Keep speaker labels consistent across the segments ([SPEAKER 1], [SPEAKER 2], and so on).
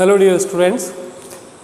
[SPEAKER 1] Hello dear students.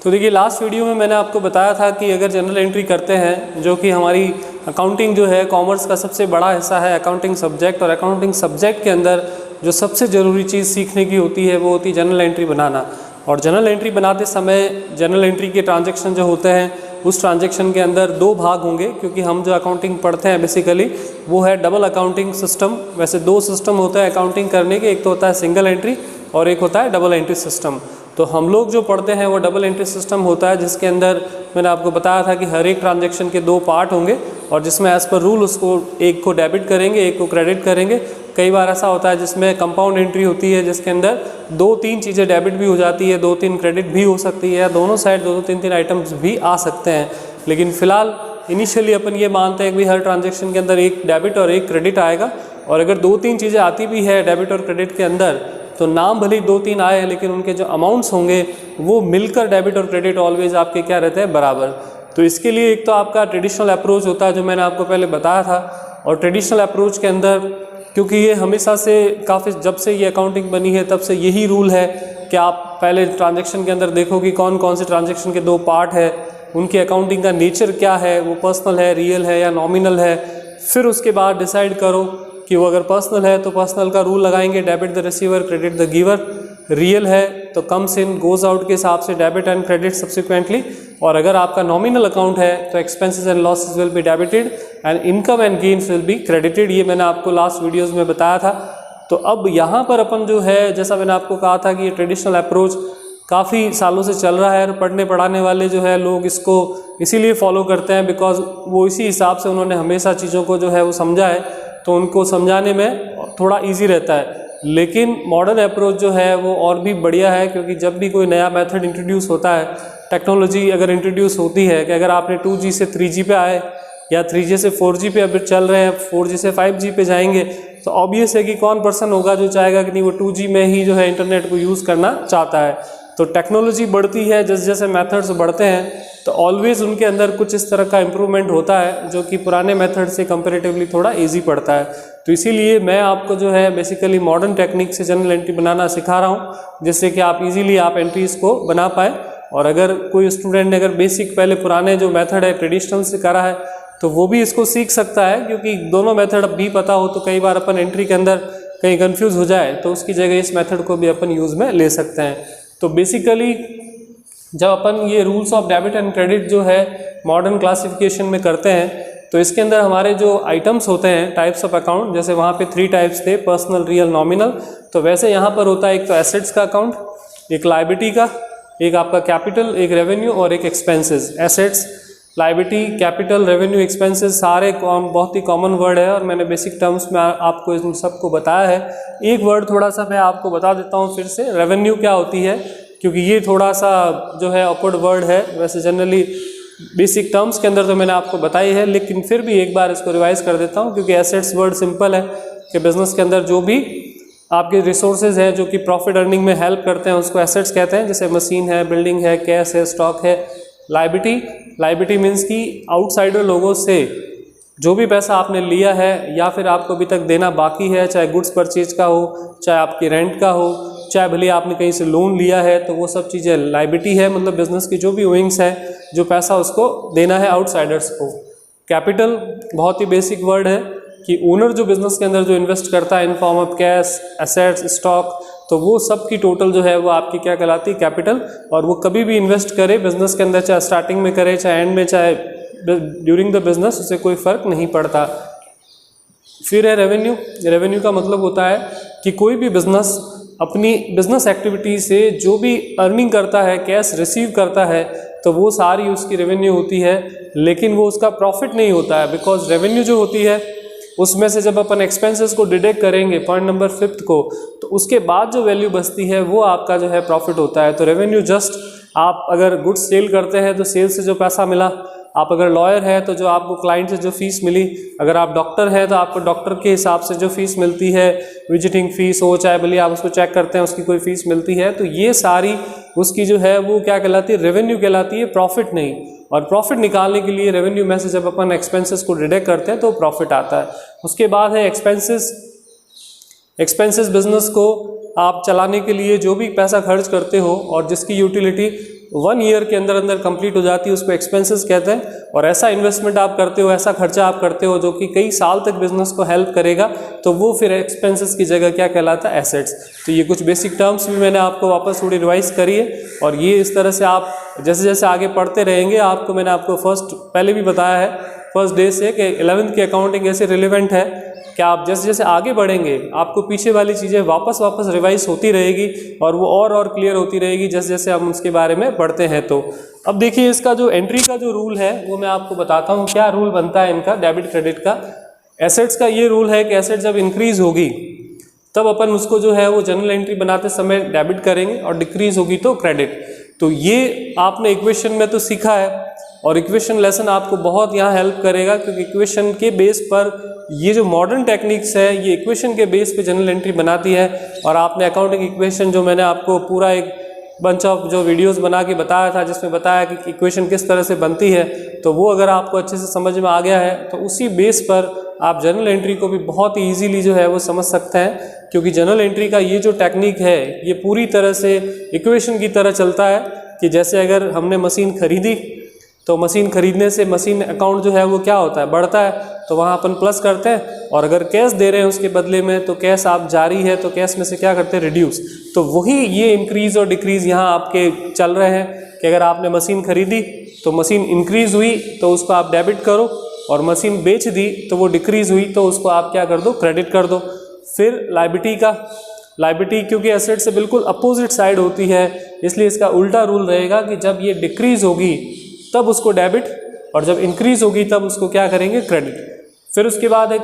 [SPEAKER 1] तो देखिए last video में मैंने आपको बताया था कि अगर जनरल एंट्री करते हैं, जो कि हमारी अकाउंटिंग जो है कॉमर्स का सबसे बड़ा हिस्सा है अकाउंटिंग सब्जेक्ट, और अकाउंटिंग सब्जेक्ट के अंदर जो सबसे ज़रूरी चीज़ सीखने की होती है वो होती है जनरल एंट्री बनाना। और जनरल एंट्री बनाते समय जनरल एंट्री के ट्रांजेक्शन जो होते हैं उस ट्रांजेक्शन के अंदर दो भाग होंगे, क्योंकि हम जो अकाउंटिंग पढ़ते हैं बेसिकली वो है डबल अकाउंटिंग सिस्टम। वैसे दो सिस्टम होता है अकाउंटिंग करने के, एक तो होता है सिंगल एंट्री और एक होता है डबल एंट्री सिस्टम। तो हम लोग जो पढ़ते हैं वो डबल एंट्री सिस्टम होता है, जिसके अंदर मैंने आपको बताया था कि हर एक ट्रांजैक्शन के दो पार्ट होंगे और जिसमें एज़ पर रूल उसको एक को डेबिट करेंगे एक को क्रेडिट करेंगे। कई बार ऐसा होता है जिसमें कंपाउंड एंट्री होती है, जिसके अंदर दो तीन चीज़ें डेबिट भी हो जाती है, दो तीन क्रेडिट भी हो सकती है, दोनों साइड दो तीन आइटम्स भी आ सकते हैं। लेकिन फ़िलहाल इनिशियली अपन ये मानते हैं कि हर ट्रांजैक्शन के अंदर एक डेबिट और एक क्रेडिट आएगा। और अगर दो तीन चीज़ें आती भी है डेबिट और क्रेडिट के अंदर, तो नाम भले ही दो तीन आए हैं लेकिन उनके जो अमाउंट्स होंगे वो मिलकर डेबिट और क्रेडिट ऑलवेज आपके क्या रहते हैं, बराबर। तो इसके लिए एक तो आपका ट्रेडिशनल अप्रोच होता है जो मैंने आपको पहले बताया था। और ट्रेडिशनल अप्रोच के अंदर, क्योंकि ये हमेशा से काफ़ी जब से ये अकाउंटिंग बनी है तब से यही रूल है कि आप पहले ट्रांजेक्शन के अंदर देखो कि कौन कौन से ट्रांजेक्शन के दो पार्ट है, उनकी अकाउंटिंग का नेचर क्या है, वो पर्सनल है, रियल है या नॉमिनल है। फिर उसके बाद डिसाइड करो कि वो अगर पर्सनल है तो पर्सनल का रूल लगाएंगे, debit the receiver credit the giver. Real है तो कम्स इन गोज आउट के हिसाब से डेबिट एंड क्रेडिट सब्सिक्वेंटली। और अगर आपका नॉमिनल अकाउंट है तो expenses and losses will be debited and income and gains will be credited. ये मैंने आपको लास्ट वीडियोज़ में बताया था। तो अब यहाँ पर अपन जो है, जैसा मैंने आपको कहा था कि ये ट्रेडिशनल अप्रोच काफ़ी सालों से चल रहा है और पढ़ने पढ़ाने वाले जो है लोग इसको इसीलिए फॉलो करते हैं बिकॉज वो इसी हिसाब से उन्होंने हमेशा चीज़ों को जो है वो समझा है, तो उनको समझाने में थोड़ा इजी रहता है। लेकिन मॉडर्न अप्रोच जो है वो और भी बढ़िया है, क्योंकि जब भी कोई नया मेथड इंट्रोड्यूस होता है, टेक्नोलॉजी अगर इंट्रोड्यूस होती है कि अगर आपने 2G से 3G पे आए या 3G से 4G पे अभी चल रहे हैं, 4G से 5G पे जाएंगे, तो ऑब्वियस है कि कौन पर्सन होगा जो चाहेगा कि नहीं वो 2G में ही जो है इंटरनेट को यूज़ करना चाहता है। तो टेक्नोलॉजी बढ़ती है, जैसे जैसे मेथड्स बढ़ते हैं तो ऑलवेज़ उनके अंदर कुछ इस तरह का इम्प्रूवमेंट होता है जो कि पुराने मेथड से कंपैरेटिवली थोड़ा इजी पड़ता है। तो इसीलिए मैं आपको जो है बेसिकली मॉडर्न टेक्निक से जनरल एंट्री बनाना सिखा रहा हूँ, जिससे कि आप इजीली आप एंट्रीज़ को बना पाए। और अगर कोई स्टूडेंट ने अगर बेसिक पहले पुराने जो मेथड है ट्रेडिशनल से करा है तो वो भी इसको सीख सकता है, क्योंकि दोनों मेथड अब भी पता हो तो कई बार अपन एंट्री के अंदर कहीं कन्फ्यूज़ हो जाए तो उसकी जगह इस मेथड को भी अपन यूज़ में ले सकते हैं। तो बेसिकली जब अपन ये rules of debit and credit जो है मॉडर्न क्लासिफिकेशन में करते हैं तो इसके अंदर हमारे जो आइटम्स होते हैं टाइप्स ऑफ अकाउंट, जैसे वहाँ पे 3 टाइप्स थे, पर्सनल, रियल, नॉमिनल। तो वैसे यहाँ पर होता है एक तो एसेट्स का अकाउंट, एक लायबिलिटी का, एक आपका कैपिटल, एक रेवेन्यू और एक expenses. Assets, liability, capital, revenue, expenses सारे बहुत ही कॉमन वर्ड है और मैंने बेसिक टर्म्स में आपको इन सबको बताया है। एक वर्ड थोड़ा सा मैं आपको बता देता हूँ फिर से, रेवेन्यू क्या होती है, क्योंकि ये थोड़ा सा जो है ऑकवर्ड वर्ड है। वैसे जनरली बेसिक टर्म्स के अंदर तो मैंने आपको बताई है, लेकिन फिर भी एक बार इसको रिवाइज कर देता हूँ, क्योंकि एसेट्स वर्ड सिंपल है कि बिजनेस के अंदर जो भी आपके रिसोर्सेज हैं जो कि प्रॉफिट अर्निंग में हेल्प करते हैं उसको एसेट्स कहते हैं, जैसे मशीन है, बिल्डिंग है, कैश है, स्टॉक है। लायबिलिटी मीन्स कि आउटसाइडर लोगों से जो भी पैसा आपने लिया है या फिर आपको अभी तक देना बाकी है, चाहे गुड्स परचेज का हो, चाहे आपकी रेंट का हो, चाहे भले आपने कहीं से लोन लिया है, तो वो सब चीज़ें लायबिलिटी है। मतलब बिजनेस की जो भी ओइंग्स है, जो पैसा उसको देना है आउटसाइडर्स को। कैपिटल बहुत ही बेसिक वर्ड है कि ओनर जो बिजनेस के अंदर जो इन्वेस्ट करता है in form of cash, assets, stock, तो वो सब की टोटल जो है वो आपकी क्या कहलाती है, कैपिटल। और वो कभी भी इन्वेस्ट करे बिजनेस के अंदर, चाहे स्टार्टिंग में करे चाहे एंड में, चाहे ड्यूरिंग द बिजनेस, उससे कोई फ़र्क नहीं पड़ता। फिर है रेवेन्यू। रेवेन्यू का मतलब होता है कि कोई भी बिजनेस अपनी बिजनेस एक्टिविटी से जो भी अर्निंग करता है, कैश रिसीव करता है, तो वो सारी उसकी रेवेन्यू होती है, लेकिन वो उसका प्रॉफिट नहीं होता है। बिकॉज रेवेन्यू जो होती है उसमें से जब अपन एक्सपेंसेस को डिडक्ट करेंगे पॉइंट नंबर 5 को, तो उसके बाद जो वैल्यू बचती है वो आपका जो है प्रॉफिट होता है। तो रेवेन्यू जस्ट आप अगर गुड्स सेल करते हैं तो सेल से जो पैसा मिला, आप अगर लॉयर है तो जो आपको क्लाइंट से जो फीस मिली, अगर आप डॉक्टर हैं तो आपको डॉक्टर के हिसाब से जो फीस मिलती है, विजिटिंग फीस हो चाहे भले आप उसको चेक करते हैं उसकी कोई फीस मिलती है, तो ये सारी उसकी जो है वो क्या कहलाती है, रेवेन्यू कहलाती है, प्रॉफिट नहीं। और प्रॉफिट निकालने के लिए रेवेन्यू में से जब अपन एक्सपेंसेस को डिडक्ट करते हैं तो प्रॉफिट आता है। उसके बाद है एक्सपेंसेस। एक्सपेंसेस बिजनेस को आप चलाने के लिए जो भी पैसा खर्च करते हो और जिसकी यूटिलिटी 1 ईयर के अंदर अंदर कंप्लीट हो जाती है उसको एक्सपेंसेस कहते हैं। और ऐसा इन्वेस्टमेंट आप करते हो, ऐसा खर्चा आप करते हो जो कि कई साल तक बिजनेस को हेल्प करेगा, तो वो फिर एक्सपेंसेस की जगह क्या कहलाता है, एसेट्स। तो ये कुछ बेसिक टर्म्स भी मैंने आपको वापस थोड़ी रिवाइज करी है और ये इस तरह से आप जैसे जैसे आगे पढ़ते रहेंगे आपको मैंने आपको पहले भी बताया है फर्स्ट डे से कि 11th की अकाउंटिंग ऐसे रिलेवेंट है कि आप जैसे जैसे आगे बढ़ेंगे आपको पीछे वाली चीज़ें वापस रिवाइज होती रहेगी और वो और क्लियर होती रहेगी जैसे जैसे हम उसके बारे में पढ़ते हैं। तो अब देखिए इसका जो एंट्री का जो रूल है वो मैं आपको बताता हूँ क्या रूल बनता है इनका डेबिट क्रेडिट का। एसेट्स का ये रूल है कि एसेट जब इंक्रीज होगी तब अपन उसको जो है वो जनरल एंट्री बनाते समय डेबिट करेंगे और डिक्रीज होगी तो क्रेडिट। तो ये आपने इक्वेशन में तो सीखा है और इक्वेशन लेसन आपको बहुत यहाँ हेल्प करेगा क्योंकि इक्वेशन के बेस पर ये जो मॉडर्न टेक्निक्स है ये इक्वेशन के बेस पे जनरल एंट्री बनाती है। और आपने अकाउंटिंग इक्वेशन जो मैंने आपको पूरा एक बंच ऑफ जो वीडियोस बना के बताया था जिसमें बताया कि इक्वेशन किस तरह से बनती है, तो वो अगर आपको अच्छे से समझ में आ गया है तो उसी बेस पर आप जनरल एंट्री को भी बहुत ही ईजीली जो है वो समझ सकते हैं। क्योंकि जनरल एंट्री का ये जो टेक्निक है ये पूरी तरह से इक्वेशन की तरह चलता है कि जैसे अगर हमने मशीन खरीदी तो मशीन खरीदने से मशीन अकाउंट जो है वो क्या होता है, बढ़ता है, तो वहाँ अपन प्लस करते हैं। और अगर कैश दे रहे हैं उसके बदले में तो कैश आप जारी है तो कैश में से क्या करते हैं, रिड्यूस। तो वही ये इंक्रीज़ और डिक्रीज़ यहाँ आपके चल रहे हैं कि अगर आपने मशीन खरीदी तो मशीन इंक्रीज़ हुई तो उसको आप डेबिट करो और मशीन बेच दी तो वो डिक्रीज़ हुई तो उसको आप क्या कर दो, क्रेडिट कर दो। फिर लायबिलिटी क्योंकि एसेट से बिल्कुल अपोजिट साइड होती है इसलिए इसका उल्टा रूल रहेगा कि जब ये डिक्रीज़ होगी तब उसको डेबिट और जब इंक्रीज होगी तब उसको क्या करेंगे, क्रेडिट। फिर उसके बाद है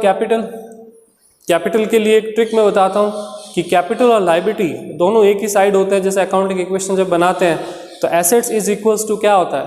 [SPEAKER 1] कैपिटल के लिए एक ट्रिक मैं बताता हूँ कि कैपिटल और लायबिलिटी दोनों एक ही साइड होते हैं। जैसे अकाउंटिंग इक्वेशन जब बनाते हैं तो एसेट्स इज इक्वल्स टू क्या होता है,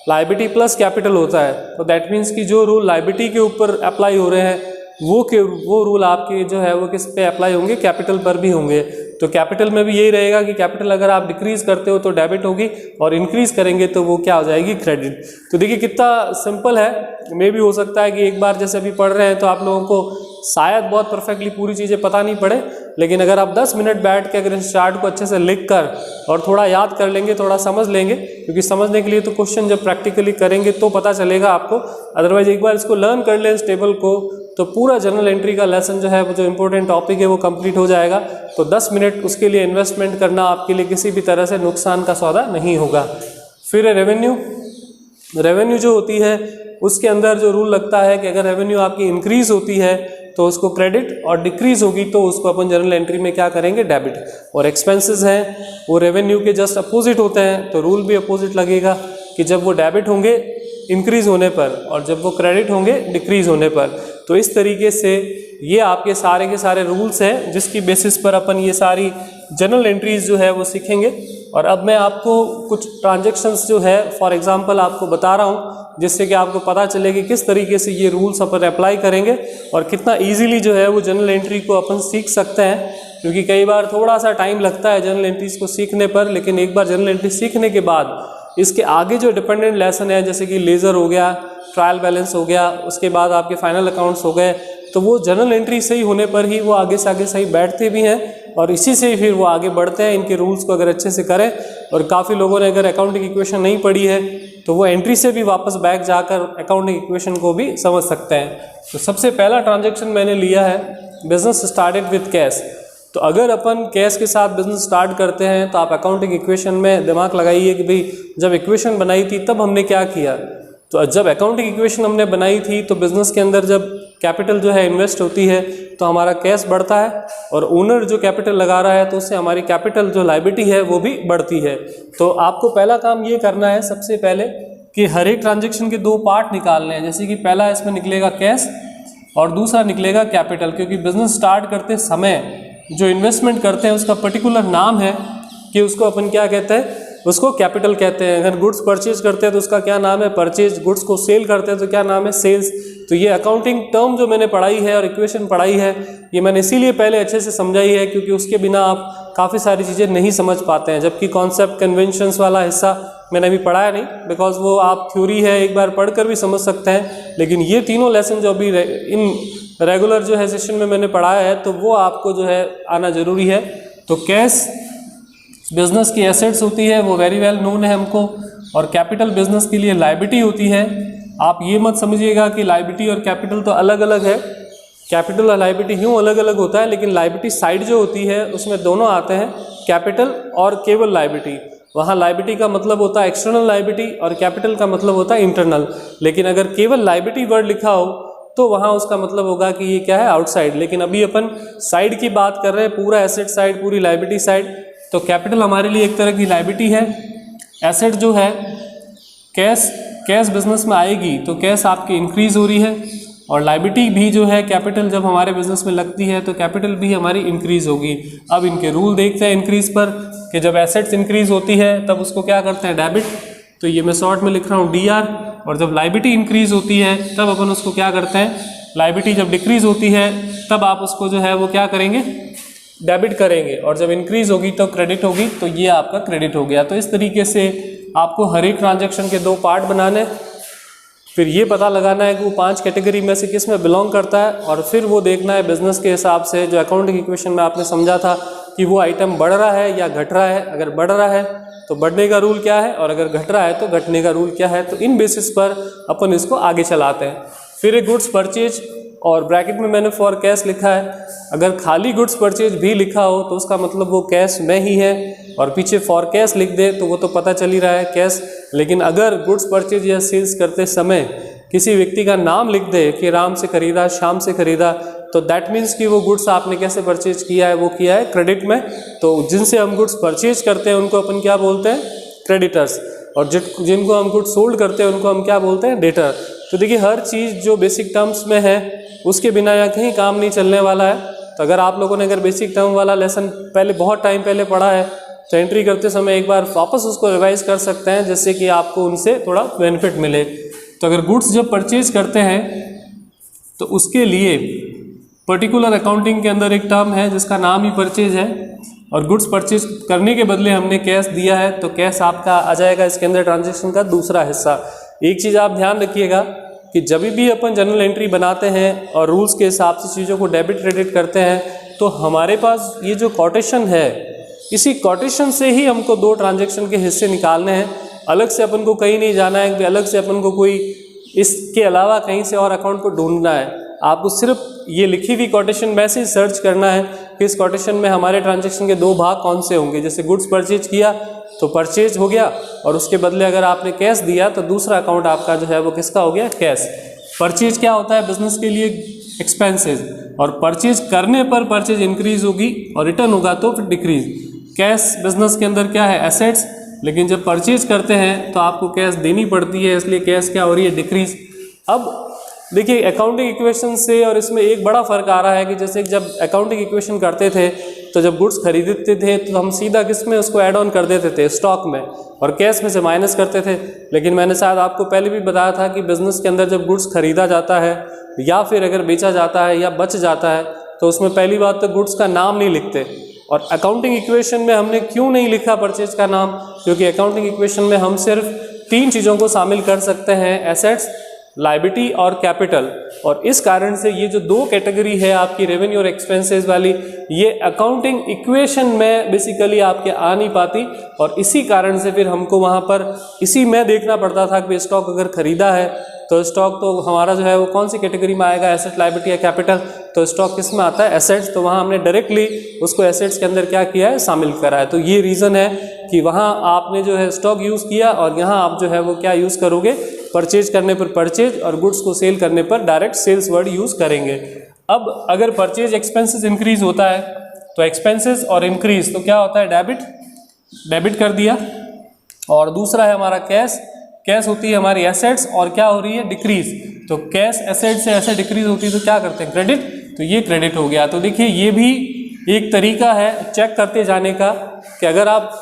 [SPEAKER 1] लायबिलिटी प्लस कैपिटल होता है। तो दैट मीन्स कि जो रूल लायबिलिटी के ऊपर अप्लाई हो रहे हैं वो रूल आपके जो है वो किस पे अप्लाई होंगे, कैपिटल पर भी होंगे। तो कैपिटल में भी यही रहेगा कि कैपिटल अगर आप डिक्रीज करते हो तो डेबिट होगी और इंक्रीज करेंगे तो वो क्या हो जाएगी, क्रेडिट। तो देखिए कितना सिंपल है। मे भी हो सकता है कि एक बार जैसे अभी पढ़ रहे हैं तो आप लोगों को शायद बहुत परफेक्टली पूरी चीज़ें पता नहीं पड़े, लेकिन अगर आप 10 मिनट बैठ के अगर इस चार्ट को अच्छे से लिख कर और थोड़ा याद कर लेंगे, थोड़ा समझ लेंगे, क्योंकि समझने के लिए तो क्वेश्चन जब प्रैक्टिकली करेंगे तो पता चलेगा आपको। अदरवाइज एक बार इसको लर्न कर लें इस टेबल को तो पूरा जनरल एंट्री का लेसन जो है वो जो इंपॉर्टेंट टॉपिक है वो कंप्लीट हो जाएगा। तो 10 मिनट उसके लिए इन्वेस्टमेंट करना आपके लिए किसी भी तरह से नुकसान का सौदा नहीं होगा। फिर रेवेन्यू जो होती है उसके अंदर जो रूल लगता है कि अगर रेवेन्यू आपकी इंक्रीज होती है तो उसको क्रेडिट और डिक्रीज होगी तो उसको अपन जनरल एंट्री में क्या करेंगे, डेबिट। और एक्सपेंसेस हैं वो रेवेन्यू के जस्ट अपोजिट होते हैं तो रूल भी अपोजिट लगेगा कि जब वो डेबिट होंगे इंक्रीज होने पर और जब वो क्रेडिट होंगे डिक्रीज होने पर। तो इस तरीके से ये आपके सारे के सारे रूल्स हैं जिसकी बेसिस पर अपन ये सारी जनरल एंट्रीज जो है वो सीखेंगे। और अब मैं आपको कुछ ट्रांजैक्शंस जो है फॉर एग्जांपल आपको बता रहा हूँ जिससे कि आपको पता चले कि किस तरीके से ये रूल्स अपन अप्लाई करेंगे और कितना इजीली जो है वो जनरल एंट्री को अपन सीख सकते हैं। क्योंकि कई बार थोड़ा सा टाइम लगता है जनरल एंट्रीज को सीखने पर, लेकिन एक बार जनरल एंट्री सीखने के बाद इसके आगे जो डिपेंडेंट लेसन है जैसे कि लेज़र हो गया, ट्रायल बैलेंस हो गया, उसके बाद आपके फाइनल अकाउंट्स हो गए, तो वो जनरल एंट्री सही होने पर ही वो आगे से आगे सही बैठते भी हैं और इसी से फिर वो आगे बढ़ते हैं। इनके रूल्स को अगर अच्छे से करें और काफ़ी लोगों ने अगर अकाउंटिंग इक्वेशन नहीं पढ़ी है तो वो एंट्री से भी वापस बैक जाकर अकाउंटिंग इक्वेशन को भी समझ सकते हैं। तो सबसे पहला ट्रांजेक्शन मैंने लिया है बिजनेस स्टार्टेड विथ कैश। तो अगर अपन कैश के साथ बिजनेस स्टार्ट करते हैं तो आप अकाउंटिंग इक्वेशन में दिमाग लगाइए कि भाई जब इक्वेशन बनाई थी तब हमने क्या किया। तो जब अकाउंटिंग इक्वेशन हमने बनाई थी तो बिजनेस के अंदर जब कैपिटल जो है इन्वेस्ट होती है तो हमारा कैश बढ़ता है और ओनर जो कैपिटल लगा रहा है तो उससे हमारी कैपिटल जो लायबिलिटी है वो भी बढ़ती है। तो आपको पहला काम ये करना है सबसे पहले कि हर एक ट्रांजेक्शन के 2 पार्ट निकालने हैं। जैसे कि पहला इसमें निकलेगा कैश और दूसरा निकलेगा कैपिटल। क्योंकि बिजनेस स्टार्ट करते समय जो इन्वेस्टमेंट करते हैं उसका पर्टिकुलर नाम है कि उसको अपन क्या कहते हैं, उसको कैपिटल कहते हैं। अगर गुड्स परचेज करते हैं तो उसका क्या नाम है, परचेज। गुड्स को सेल करते हैं तो क्या नाम है, सेल्स। तो ये अकाउंटिंग टर्म जो मैंने पढ़ाई है और इक्वेशन पढ़ाई है ये मैंने इसीलिए पहले अच्छे से समझाई है क्योंकि उसके बिना आप काफ़ी सारी चीज़ें नहीं समझ पाते हैं। जबकि कॉन्सेप्ट कन्वेंशंस वाला हिस्सा मैंने अभी पढ़ाया नहीं, बिकॉज वो आप थ्योरी है एक बार पढ़कर भी समझ सकते हैं। लेकिन ये तीनों लेसन जो अभी इन रेगुलर जो है सेशन में मैंने पढ़ाया है तो वो आपको जो है आना ज़रूरी है। तो कैश बिजनेस की एसेट्स होती है, वो वेरी वेल नोन है हमको, और कैपिटल बिजनेस के लिए लायबिलिटी होती है। आप ये मत समझिएगा कि लायबिलिटी और कैपिटल तो अलग अलग है, कैपिटल और लायबिलिटी यूँ अलग अलग होता है, लेकिन लायबिलिटी साइड जो होती है उसमें दोनों आते हैं, कैपिटल और केवल लायबिलिटी। वहाँ लायबिलिटी का मतलब होता है एक्सटर्नल लायबिलिटी और कैपिटल का मतलब होता है इंटरनल। लेकिन अगर केवल लायबिलिटी वर्ड लिखा हो तो वहाँ उसका मतलब होगा कि ये क्या है, आउटसाइड। लेकिन अभी अपन साइड की बात कर रहे हैं, पूरा एसेट साइड, पूरी लायबिलिटी साइड। तो कैपिटल हमारे लिए एक तरह की लायबिलिटी है। एसेट जो है कैश बिजनेस में आएगी तो कैश आपकी इंक्रीज हो रही है, और लायबिलिटी भी जो है कैपिटल जब हमारे बिजनेस में लगती है तो कैपिटल भी हमारी इंक्रीज होगी। अब इनके रूल देखते हैं इंक्रीज पर, कि जब एसेट्स इंक्रीज होती है तब उसको क्या करते हैं, डेबिट। तो ये मैं शॉर्ट में लिख रहा हूँ DR। और जब लायबिलिटी इंक्रीज होती है तब अपन उसको क्या करते हैं, लायबिलिटी जब डिक्रीज होती है तब आप उसको जो है वो क्या करेंगे, डेबिट करेंगे। और जब इंक्रीज होगी तो क्रेडिट होगी, तो ये आपका क्रेडिट हो गया। तो इस तरीके से आपको हर एक ट्रांजैक्शन के 2 पार्ट बनाने, फिर ये पता लगाना है कि वो 5 कैटेगरी में से किस में बिलोंग करता है, और फिर वो देखना है बिजनेस के हिसाब से, जो अकाउंटिंग इक्वेशन में आपने समझा था कि वो आइटम बढ़ रहा है या घट रहा है। अगर बढ़ रहा है तो बढ़ने का रूल क्या है, और अगर घट रहा है तो घटने का रूल क्या है। तो इन बेसिस पर अपन इसको आगे चलाते हैं। फिर एक गुड्स परचेज, और ब्रैकेट में मैंने फॉर कैश लिखा है। अगर खाली गुड्स परचेज भी लिखा हो तो उसका मतलब वो कैश में ही है, और पीछे फॉर कैश लिख दे तो वो तो पता चल ही रहा है कैश। लेकिन अगर गुड्स परचेज या सेल्स करते समय किसी व्यक्ति का नाम लिख दे कि राम से खरीदा, श्याम से खरीदा, तो दैट मीन्स कि वो गुड्स आपने कैसे परचेज किया है, वो किया है क्रेडिट में। तो जिनसे हम गुड्स परचेज करते हैं उनको अपन क्या बोलते हैं, क्रेडिटर्स, और जिनको हम गुड्स सोल्ड करते हैं उनको हम क्या बोलते हैं, डेटर। तो देखिए हर चीज़ जो बेसिक टर्म्स में है उसके बिना यहाँ कहीं काम नहीं चलने वाला है। तो अगर आप लोगों ने अगर बेसिक टर्म वाला लेसन पहले बहुत टाइम पहले पढ़ा है तो एंट्री करते समय एक बार वापस उसको रिवाइज कर सकते हैं, जिससे कि आपको उनसे थोड़ा बेनिफिट मिले। तो अगर गुड्स जब परचेज करते हैं तो उसके लिए पर्टिकुलर अकाउंटिंग के अंदर एक टर्म है जिसका नाम ही परचेज है, और गुड्स परचेज करने के बदले हमने कैश दिया है तो कैश आपका आ जाएगा इसके अंदर ट्रांजैक्शन का दूसरा हिस्सा। एक चीज़ आप ध्यान रखिएगा कि जब भी अपन जनरल एंट्री बनाते हैं और रूल्स के हिसाब से चीज़ों को डेबिट क्रेडिट करते हैं, तो हमारे पास ये जो कोटेशन है, इसी कोटेशन से ही हमको 2 ट्रांजैक्शन के हिस्से निकालने हैं। अलग से अपन को कहीं नहीं जाना है कि अलग से अपन को कोई इसके अलावा कहीं से और अकाउंट को ढूंढना है। आपको सिर्फ ये लिखी हुई कोटेशन में से सर्च करना है कि इस कोटेशन में हमारे ट्रांजैक्शन के 2 भाग कौन से होंगे। जैसे गुड्स परचेज किया तो परचेज हो गया, और उसके बदले अगर आपने कैश दिया तो दूसरा अकाउंट आपका जो है वो किसका हो गया, कैश। परचेज क्या होता है बिजनेस के लिए, एक्सपेंसेस, और परचेज करने पर परचेज इंक्रीज होगी और रिटर्न होगा तो फिर डिक्रीज। कैश बिजनेस के अंदर क्या है, एसेट्स, लेकिन जब परचेज करते हैं तो आपको कैश देनी पड़ती है, इसलिए कैश क्या हो रही है, डिक्रीज। अब देखिए अकाउंटिंग इक्वेशन से और इसमें एक बड़ा फर्क आ रहा है कि जैसे जब अकाउंटिंग इक्वेशन करते थे तो जब गुड्स खरीदते थे तो हम सीधा किस में उसको ऐड ऑन कर देते थे, स्टॉक में, और कैश में से माइनस करते थे। लेकिन मैंने शायद आपको पहले भी बताया था कि बिजनेस के अंदर जब गुड्स खरीदा जाता है या फिर अगर बेचा जाता है या बच जाता है तो उसमें पहली बात तो गुड्स का नाम नहीं लिखते। और अकाउंटिंग इक्वेशन में हमने क्यों नहीं लिखा परचेज का नाम, क्योंकि अकाउंटिंग इक्वेशन में हम सिर्फ 3 चीज़ों को शामिल कर सकते हैं, एसेट्स, लायबिलिटी और कैपिटल। और इस कारण से ये जो 2 कैटेगरी है आपकी रेवेन्यू और एक्सपेंसेस वाली, ये अकाउंटिंग इक्वेशन में बेसिकली आपके आ नहीं पाती, और इसी कारण से फिर हमको वहाँ पर इसी में देखना पड़ता था कि स्टॉक अगर खरीदा है तो स्टॉक तो हमारा जो है वो कौन सी कैटेगरी में आएगा, एसेट, लायबिलिटी या कैपिटल। तो स्टॉक किस में आता है, एसेट्स, तो वहाँ हमने डायरेक्टली उसको एसेट्स के अंदर क्या किया है, शामिल करा है। तो ये रीज़न है कि वहाँ आपने जो है स्टॉक यूज़ किया और यहाँ आप जो है वो क्या यूज़ करोगे, परचेज करने पर परचेज और गुड्स को सेल करने पर डायरेक्ट सेल्स वर्ड यूज़ करेंगे। अब अगर परचेज एक्सपेंसेस इंक्रीज होता है तो एक्सपेंसेस और इंक्रीज तो क्या होता है, डेबिट कर दिया। और दूसरा है हमारा कैश, कैश होती है हमारी एसेट्स और क्या हो रही है, डिक्रीज। तो कैश एसेट से ऐसे डिक्रीज होती है तो क्या करते हैं, क्रेडिट, तो ये क्रेडिट हो गया। तो देखिए ये भी एक तरीका है चेक करते जाने का कि अगर आप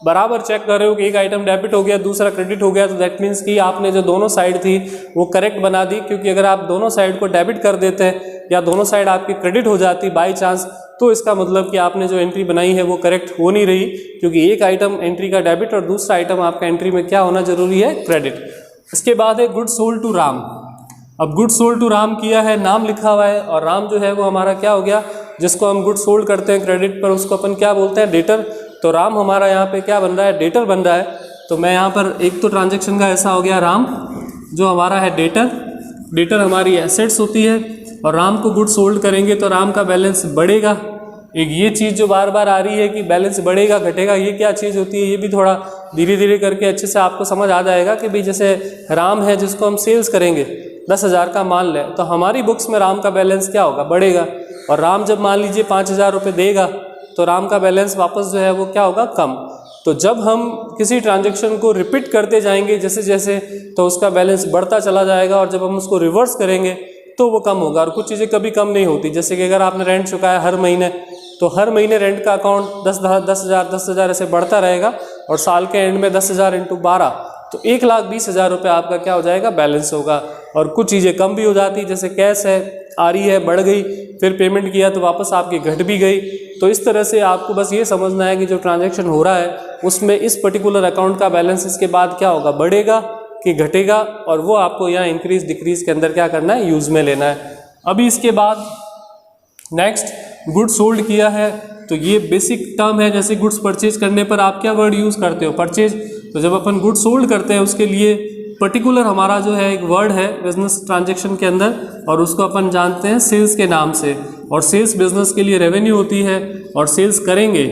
[SPEAKER 1] बराबर चेक कर रहे हो कि एक आइटम डेबिट हो गया दूसरा क्रेडिट हो गया, तो दैट मीन्स कि आपने जो दोनों साइड थी वो करेक्ट बना दी। क्योंकि अगर आप दोनों साइड को डेबिट कर देते हैं या दोनों साइड आपकी क्रेडिट हो जाती बाई चांस, तो इसका मतलब कि आपने जो एंट्री बनाई है वो करेक्ट हो नहीं रही, क्योंकि एक आइटम एंट्री का डेबिट और दूसरा आइटम आपका एंट्री में क्या होना जरूरी है, क्रेडिट। इसके बाद है गुड्स सोल्ड टू राम। अब गुड्स सोल्ड टू राम किया है, नाम लिखा हुआ है, और राम जो है वो हमारा क्या हो गया, जिसको हम गुड्स सोल्ड करते हैं क्रेडिट पर, उसको अपन क्या बोलते हैं, डेटर। तो राम हमारा यहाँ पे क्या बन रहा है, डेटर बन रहा है। तो मैं यहाँ पर एक तो ट्रांजेक्शन का ऐसा हो गया राम, जो हमारा है डेटर। डेटर हमारी एसेट्स होती है, और राम को गुड्स सोल्ड करेंगे तो राम का बैलेंस बढ़ेगा। एक ये चीज़ जो बार बार आ रही है कि बैलेंस बढ़ेगा घटेगा, ये क्या चीज़ होती है, ये भी थोड़ा धीरे धीरे करके अच्छे से आपको समझ आ जाएगा कि भाई जैसे राम है जिसको हम सेल्स करेंगे 10,000 का माल लें, तो हमारी बुक्स में राम का बैलेंस क्या होगा, बढ़ेगा। और राम जब मान लीजिए 5,000 रुपये देगा तो राम का बैलेंस वापस जो है वो क्या होगा, कम। तो जब हम किसी ट्रांजेक्शन को रिपीट करते जाएंगे जैसे जैसे, तो उसका बैलेंस बढ़ता चला जाएगा, और जब हम उसको रिवर्स करेंगे तो वो कम होगा। और कुछ चीज़ें कभी कम नहीं होती, जैसे कि अगर आपने रेंट चुकाया हर महीने, तो हर महीने रेंट का अकाउंट 10,000 ऐसे बढ़ता रहेगा, और साल के एंड में 10,000 × 12 तो 1,20,000 रुपये आपका क्या हो जाएगा, बैलेंस होगा। और कुछ चीज़ें कम भी हो जाती, जैसे कैश है आ रही है बढ़ गई, फिर पेमेंट किया तो वापस आपकी घट भी गई। तो इस तरह से आपको बस ये समझना है कि जो ट्रांजैक्शन हो रहा है उसमें इस पर्टिकुलर अकाउंट का बैलेंस इसके बाद क्या होगा, बढ़ेगा कि घटेगा, और वो आपको यहाँ इंक्रीज डिक्रीज के अंदर क्या करना है, यूज़ में लेना है। अभी इसके बाद नेक्स्ट गुड्स सोल्ड किया है, तो ये बेसिक टर्म है। जैसे गुड्स परचेज करने पर आप क्या वर्ड यूज़ करते हो, परचेज। तो जब अपन गुड्स सोल्ड करते हैं उसके लिए पर्टिकुलर हमारा जो है एक वर्ड है बिजनेस ट्रांजैक्शन के अंदर, और उसको अपन जानते हैं सेल्स के नाम से। और सेल्स बिजनेस के लिए रेवेन्यू होती है, और सेल्स करेंगे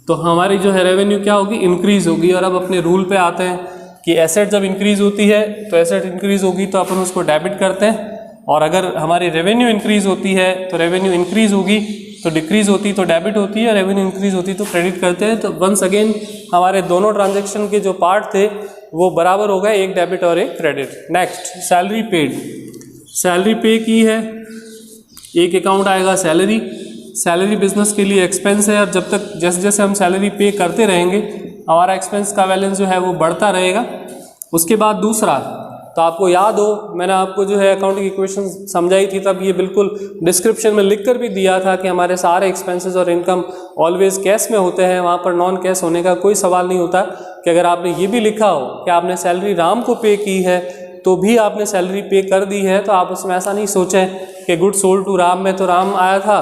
[SPEAKER 1] तो हमारी जो है रेवेन्यू क्या होगी, इंक्रीज होगी। और अब अपने रूल पे आते हैं कि एसेट जब इंक्रीज होती है तो एसेट इंक्रीज होगी तो अपन उसको डेबिट करते हैं, और अगर हमारी रेवेन्यू इंक्रीज होती है तो रेवेन्यू इंक्रीज होगी, तो डिक्रीज होती तो डेबिट होती है, रेवेन्यू इंक्रीज होती तो क्रेडिट करते हैं। तो वंस अगेन हमारे दोनों ट्रांजैक्शन के जो पार्ट थे वो बराबर हो गए, एक डेबिट और एक credit. Next salary paid, salary पे की है, एक अकाउंट आएगा सैलरी। सैलरी बिजनेस के लिए एक्सपेंस है, और जब तक जैसे जैसे हम सैलरी पे करते रहेंगे हमारा एक्सपेंस का बैलेंस जो है वो बढ़ता रहेगा। उसके बाद दूसरा, तो आपको याद हो मैंने आपको जो है अकाउंटिंग इक्वेशन समझाई थी, तब ये बिल्कुल डिस्क्रिप्शन में लिख कर भी दिया था कि हमारे सारे एक्सपेंसेस और इनकम ऑलवेज कैश में होते हैं, वहाँ पर नॉन कैश होने का कोई सवाल नहीं होता। कि अगर आपने ये भी लिखा हो कि आपने सैलरी राम को पे की है तो भी आपने सैलरी पे कर दी है, तो आप उसमें ऐसा नहीं सोचें कि गुड सोल्ड टू राम में तो राम आया था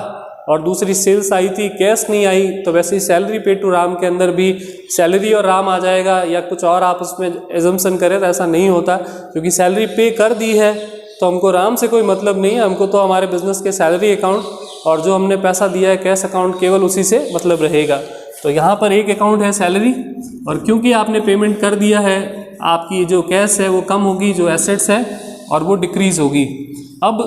[SPEAKER 1] और दूसरी सेल्स आई थी, कैश नहीं आई, तो वैसे ही सैलरी पे टू राम के अंदर भी सैलरी और राम आ जाएगा, या कुछ और आप उसमें एजम्पशन करें, तो ऐसा नहीं होता। क्योंकि सैलरी पे कर दी है तो हमको राम से कोई मतलब नहीं है, हमको तो हमारे बिजनेस के सैलरी अकाउंट और जो हमने पैसा दिया है कैश अकाउंट, केवल उसी से मतलब रहेगा। तो यहाँ पर एक अकाउंट है सैलरी, और क्योंकि आपने पेमेंट कर दिया है आपकी जो कैश है वो कम होगी, जो एसेट्स है और वो डिक्रीज़ होगी। अब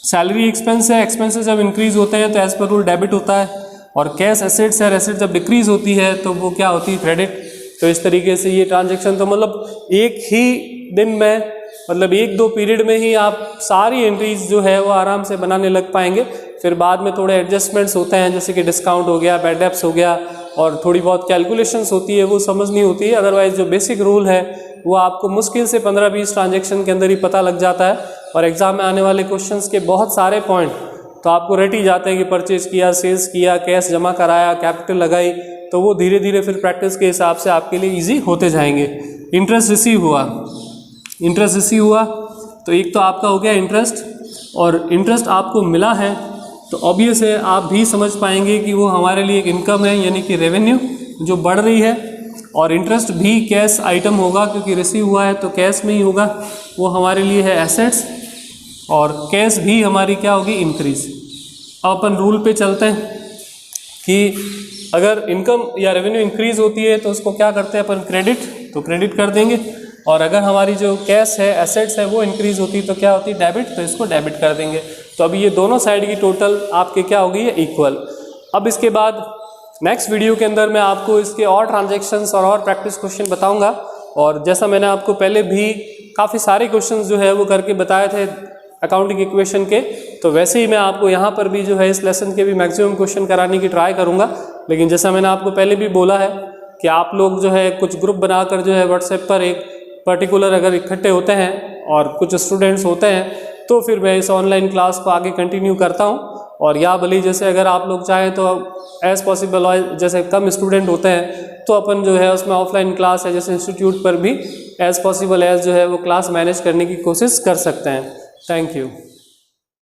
[SPEAKER 1] सैलरी एक्सपेंस है, एक्सपेंसेस जब इंक्रीज़ होते हैं तो एज पर रूल डेबिट होता है, और कैश एसेट्स है, एसेट जब डिक्रीज़ होती है तो वो क्या होती है, क्रेडिट। तो इस तरीके से ये ट्रांजैक्शन तो मतलब एक ही दिन में, मतलब 1-2 पीरियड में ही आप सारी एंट्रीज जो है वो आराम से बनाने लग पाएंगे। फिर बाद में थोड़े एडजस्टमेंट्स होते हैं, जैसे कि डिस्काउंट हो गया, बैड डेप्स हो गया, और थोड़ी बहुत कैलकुलेशंस होती है वो समझनी होती है। अदरवाइज जो बेसिक रूल है वो आपको मुश्किल से 15-20 ट्रांजैक्शन के अंदर ही पता लग जाता है, और एग्जाम में आने वाले क्वेश्चंस के बहुत सारे पॉइंट तो आपको रट ही जाते हैं कि परचेज किया, सेल्स किया, कैश जमा कराया, कैपिटल लगाई, तो वो धीरे धीरे फिर प्रैक्टिस के हिसाब से आपके लिए ईजी होते जाएंगे। इंटरेस्ट रिसीव हुआ, इंटरेस्ट रिसीव हुआ तो एक तो आपका हो गया इंटरेस्ट, और इंटरेस्ट आपको मिला है तो ऑब्वियस है आप भी समझ पाएंगे कि वो हमारे लिए एक इनकम है, यानी कि रेवेन्यू जो बढ़ रही है। और इंटरेस्ट भी कैश आइटम होगा, क्योंकि रिसीव हुआ है तो कैश में ही होगा, वो हमारे लिए है एसेट्स, और कैश भी हमारी क्या होगी, इंक्रीज। अब अपन रूल पे चलते हैं कि अगर इनकम या रेवेन्यू इंक्रीज होती है तो उसको क्या करते हैं अपन, क्रेडिट, तो क्रेडिट कर देंगे। और अगर हमारी जो कैश है, एसेट्स है, वो इंक्रीज होती है तो क्या होती है, डेबिट, तो इसको डेबिट कर देंगे। तो अभी ये दोनों साइड की टोटल आपके क्या होगी, इक्वल। अब इसके बाद नेक्स्ट वीडियो के अंदर मैं आपको इसके और ट्रांजैक्शंस और प्रैक्टिस क्वेश्चन बताऊंगा। और जैसा मैंने आपको पहले भी काफ़ी सारे क्वेश्चंस जो है वो करके बताए थे अकाउंटिंग इक्वेशन के, तो वैसे ही मैं आपको यहाँ पर भी जो है इस लेसन के भी मैक्सिमम क्वेश्चन कराने की ट्राई करूँगा। लेकिन जैसा मैंने आपको पहले भी बोला है कि आप लोग जो है कुछ ग्रुप बनाकर जो है व्हाट्सएप पर एक पर्टिकुलर अगर इकट्ठे होते हैं और कुछ स्टूडेंट्स होते हैं तो फिर मैं इस ऑनलाइन क्लास को आगे कंटिन्यू करता हूँ। और या भले जैसे अगर आप लोग चाहें तो एज़ पॉसिबल, जैसे कम स्टूडेंट होते हैं तो अपन जो है उसमें ऑफलाइन क्लास है जैसे इंस्टीट्यूट पर भी एज़ पॉसिबल एज़ जो है वो क्लास मैनेज करने की कोशिश कर सकते हैं। Thank you.